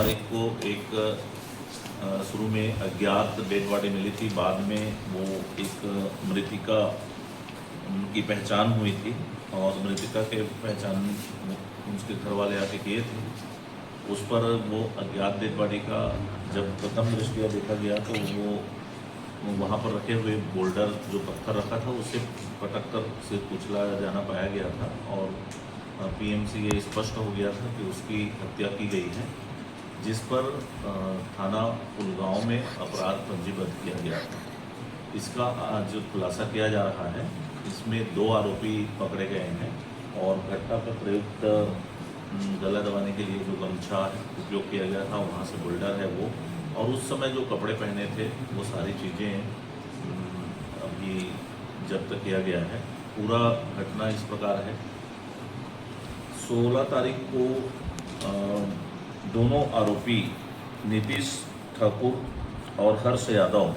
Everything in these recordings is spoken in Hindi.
तारीख को एक शुरू में अज्ञात डेड बॉडी मिली थी। बाद में वो एक मृतिका की पहचान हुई थी और मृतिका के पहचान उसके घर वाले आके किए थे। उस पर वो अज्ञात डेड बॉडी का जब प्रथम दृष्टया देखा गया तो वो वहाँ पर रखे हुए बोल्डर जो पत्थर रखा था उससे पटक कर सिर कुचला जाना पाया गया था और पीएमसी ये स्पष्ट हो गया था कि उसकी हत्या की गई है, जिस पर थाना पुलगांव में अपराध पंजीबद्ध किया गया था। इसका आज खुलासा किया जा रहा है। इसमें 2 आरोपी पकड़े गए हैं और घटना पर प्रयुक्त गला दबाने के लिए जो गमछा उपयोग किया गया था, वहाँ से बोल्डर है वो, और उस समय जो कपड़े पहने थे वो सारी चीज़ें अभी जब्त किया गया है। पूरा घटना इस प्रकार है। 16 तारीख को दोनों आरोपी नीतीश ठाकुर और हर्ष यादव,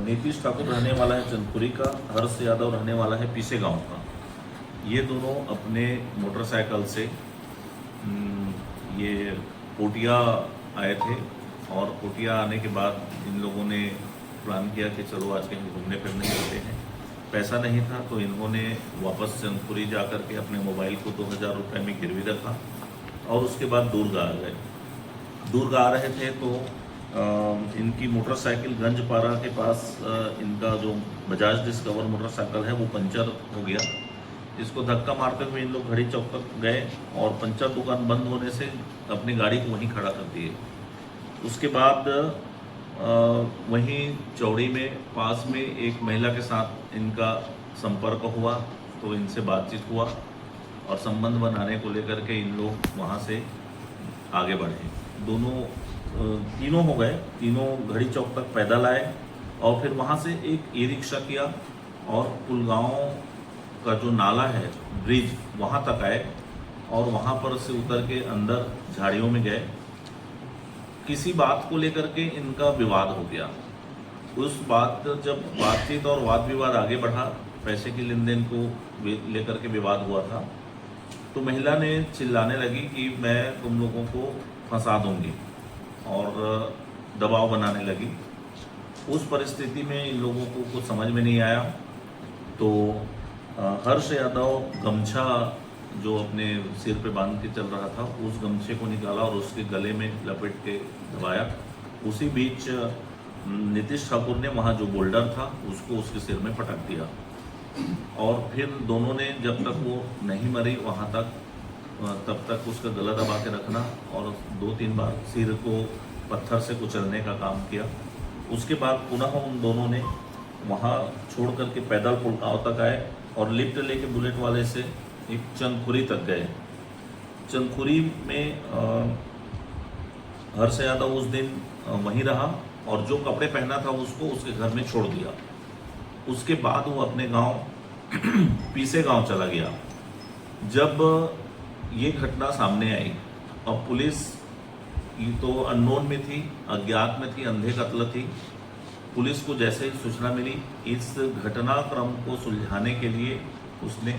नीतीश ठाकुर रहने वाला है चंदपुरी का, हर्ष यादव रहने वाला है पीसे गांव का। ये दोनों अपने मोटरसाइकिल से ये पोटिया आए थे और पोटिया आने के बाद इन लोगों ने प्लान किया कि चलो आज कहीं घूमने फिरने चलते हैं। पैसा नहीं था तो इन्होंने वापस चंदपुरी जा कर के अपने मोबाइल को 2000 रुपये में गिरवी रखा और उसके बाद दूर आ गए। दूर आ रहे थे तो इनकी मोटरसाइकिल गंजपारा के पास इनका जो बजाज डिस्कवर मोटरसाइकिल है वो पंचर हो गया। इसको धक्का मारते हुए इन लोग घड़ी चौक तक गए और पंचर दुकान बंद होने से अपनी गाड़ी को वहीं खड़ा कर दिए। उसके बाद वहीं चौड़ी में पास में एक महिला के साथ इनका संपर्क हुआ तो इनसे बातचीत हुआ और संबंध बनाने को लेकर के इन लोग वहाँ से आगे बढ़े। तीनों हो गए, तीनों घड़ी चौक तक पैदल आए और फिर वहाँ से एक ई रिक्शा किया और पुलगांव का जो नाला है ब्रिज वहाँ तक आए और वहाँ पर से उतर के अंदर झाड़ियों में गए। किसी बात को लेकर के इनका विवाद हो गया। उस बात जब बातचीत और वाद विवाद आगे बढ़ा, पैसे की लेन देन को लेकर के विवाद हुआ था, तो महिला ने चिल्लाने लगी कि मैं तुम लोगों को फंसा दूंगी और दबाव बनाने लगी। उस परिस्थिति में इन लोगों को कुछ समझ में नहीं आया तो हर्ष यादव गमछा जो अपने सिर पे बांध के चल रहा था उस गमछे को निकाला और उसके गले में लपेट के दबाया। उसी बीच नीतीश ठाकुर ने वहाँ जो बोल्डर था उसको उसके सिर में पटक दिया और फिर दोनों ने जब तक वो नहीं मरी वहाँ तक तब तक उसका गला दबा के रखना और 2-3 बार सिर को पत्थर से कुचलने का काम किया। उसके बाद पुनः उन दोनों ने वहाँ छोड़ करके पैदल पुलगांव तक आए और लिफ्ट लेके बुलेट वाले से एक चंदखुरी तक गए। चंदखुरी में हर्ष यादव उस दिन वहीं रहा और जो कपड़े पहना था उसको उसके घर में छोड़ दिया। उसके बाद वो अपने गांव पीसे गांव चला गया। जब ये घटना सामने आई और पुलिस ये तो अननोन में थी, अज्ञात में थी, अंधे कत्ल थी। पुलिस को जैसे ही सूचना मिली, इस घटनाक्रम को सुलझाने के लिए उसने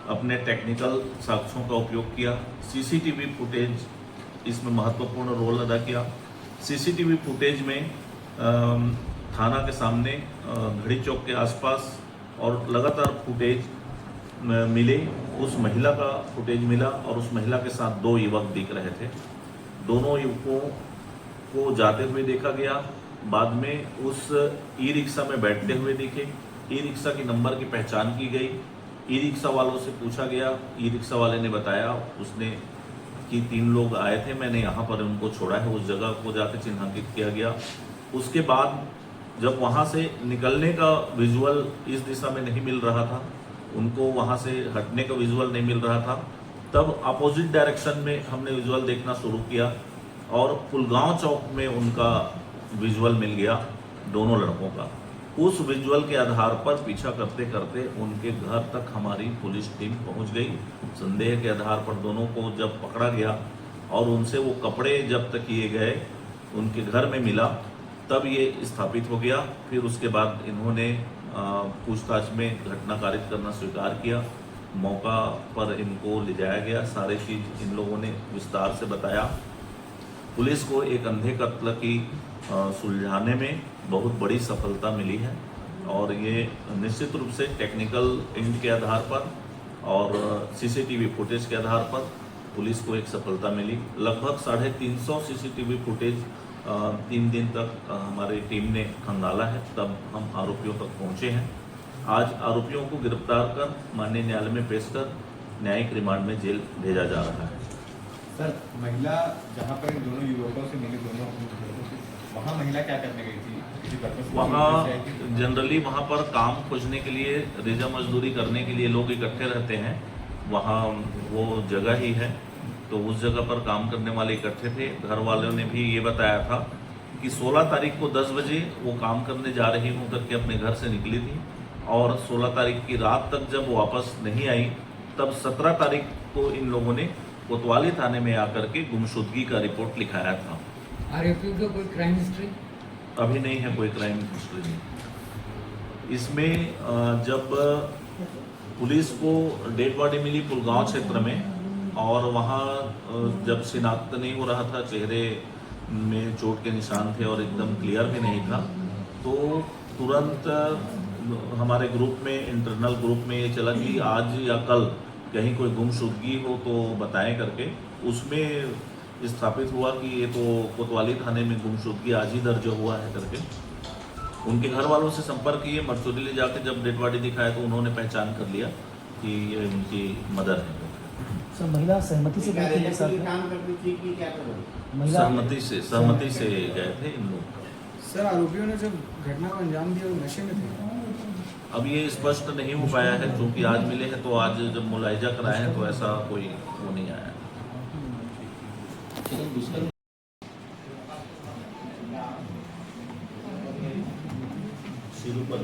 अपने टेक्निकल साक्ष्यों का उपयोग किया। सीसीटीवी फुटेज इसमें महत्वपूर्ण रोल अदा किया। सीसीटीवी फुटेज में थाना के सामने घड़ी चौक के आसपास और लगातार फुटेज मिले। उस महिला का फुटेज मिला और उस महिला के साथ 2 युवक दिख रहे थे। दोनों युवकों को जाते हुए देखा गया। बाद में उस ई रिक्शा में बैठते हुए दिखे। ई रिक्शा की नंबर की पहचान की गई। ई रिक्शा वालों से पूछा गया। ई रिक्शा वाले ने बताया उसने कि 3 लोग आए थे, मैंने यहाँ पर उनको छोड़ा है। उस जगह को जाकर चिन्हांकित किया गया। उसके बाद जब वहाँ से निकलने का विजुअल इस दिशा में नहीं मिल रहा था, उनको वहाँ से हटने का विजुअल नहीं मिल रहा था, तब अपोजिट डायरेक्शन में हमने विजुअल देखना शुरू किया और पुलगांव चौक में उनका विजुअल मिल गया दोनों लड़कों का। उस विजुअल के आधार पर पीछा करते करते उनके घर तक हमारी पुलिस टीम पहुंच गई। संदेह के आधार पर दोनों को जब पकड़ा गया और उनसे वो कपड़े जब्त किए गए उनके घर में मिला, तब ये स्थापित हो गया। फिर उसके बाद इन्होंने पूछताछ में घटना कारित करना स्वीकार किया। मौका पर इनको ले जाया गया। सारी चीज़ इन लोगों ने विस्तार से बताया पुलिस को एक अंधे कत्ल की सुलझाने में बहुत बड़ी सफलता मिली है और ये निश्चित रूप से टेक्निकल एंड के आधार पर और सीसीटीवी फुटेज के आधार पर पुलिस को एक सफलता मिली। लगभग 350 सीसीटीवी फुटेज 3 दिन तक हमारी टीम ने खंगाला है, तब हम आरोपियों तक पहुंचे हैं। आज आरोपियों को गिरफ्तार कर माननीय न्यायालय में पेश कर न्यायिक रिमांड में जेल भेजा जा रहा है। सर, महिला जहां पर इन दोनों युवकों से मिली, वहाँ महिला क्या करने गई थी? वहाँ जनरली वहाँ पर काम खोजने के लिए, रेजा मजदूरी करने के लिए लोग इकट्ठे रहते हैं। वहाँ वो जगह ही है, तो उस जगह पर काम करने वाले इकट्ठे थे। घर वालों ने भी ये बताया था कि 16 तारीख को 10 बजे वो काम करने जा रही हूँ करके अपने घर से निकली थी और 16 तारीख की रात तक जब वापस नहीं आई, तब 17 तारीख को इन लोगों ने कोतवाली थाने में आकर के गुमशुदगी का रिपोर्ट लिखाया था। आरोपियों का कोई क्राइम हिस्ट्री अभी नहीं है, कोई क्राइम हिस्ट्री नहीं। इसमें जब पुलिस को डेड बॉडी मिली पुलगांव क्षेत्र में और वहाँ जब शिनाख्त नहीं हो रहा था, चेहरे में चोट के निशान थे और एकदम क्लियर भी नहीं था, तो तुरंत हमारे ग्रुप में, इंटरनल ग्रुप में ये चला कि आज या कल कहीं कोई गुमशुदगी हो तो बताएं करके। उसमें स्थापित हुआ कि ये तो कोतवाली थाने में गुमशुदगी आज ही दर्ज हुआ है करके। उनके घर वालों से संपर्क किए, मरचोली ले जाकर जब डेड बॉडी दिखाया तो उन्होंने पहचान कर लिया कि ये उनकी मदर है। सर, महिला सहमति से गई थी साथ में? काम करती थी कि क्या कर रही? सहमति से गए थे इन लोग। सर, आरोपियों ने जब घटना को अंजाम दिया वो नशे में थे? अब ये स्पष्ट नहीं हो पाया है, क्योंकि आज मिले हैं तो आज जब मुलायजा कराए हैं तो ऐसा कोई वो नहीं आया। शुरू पर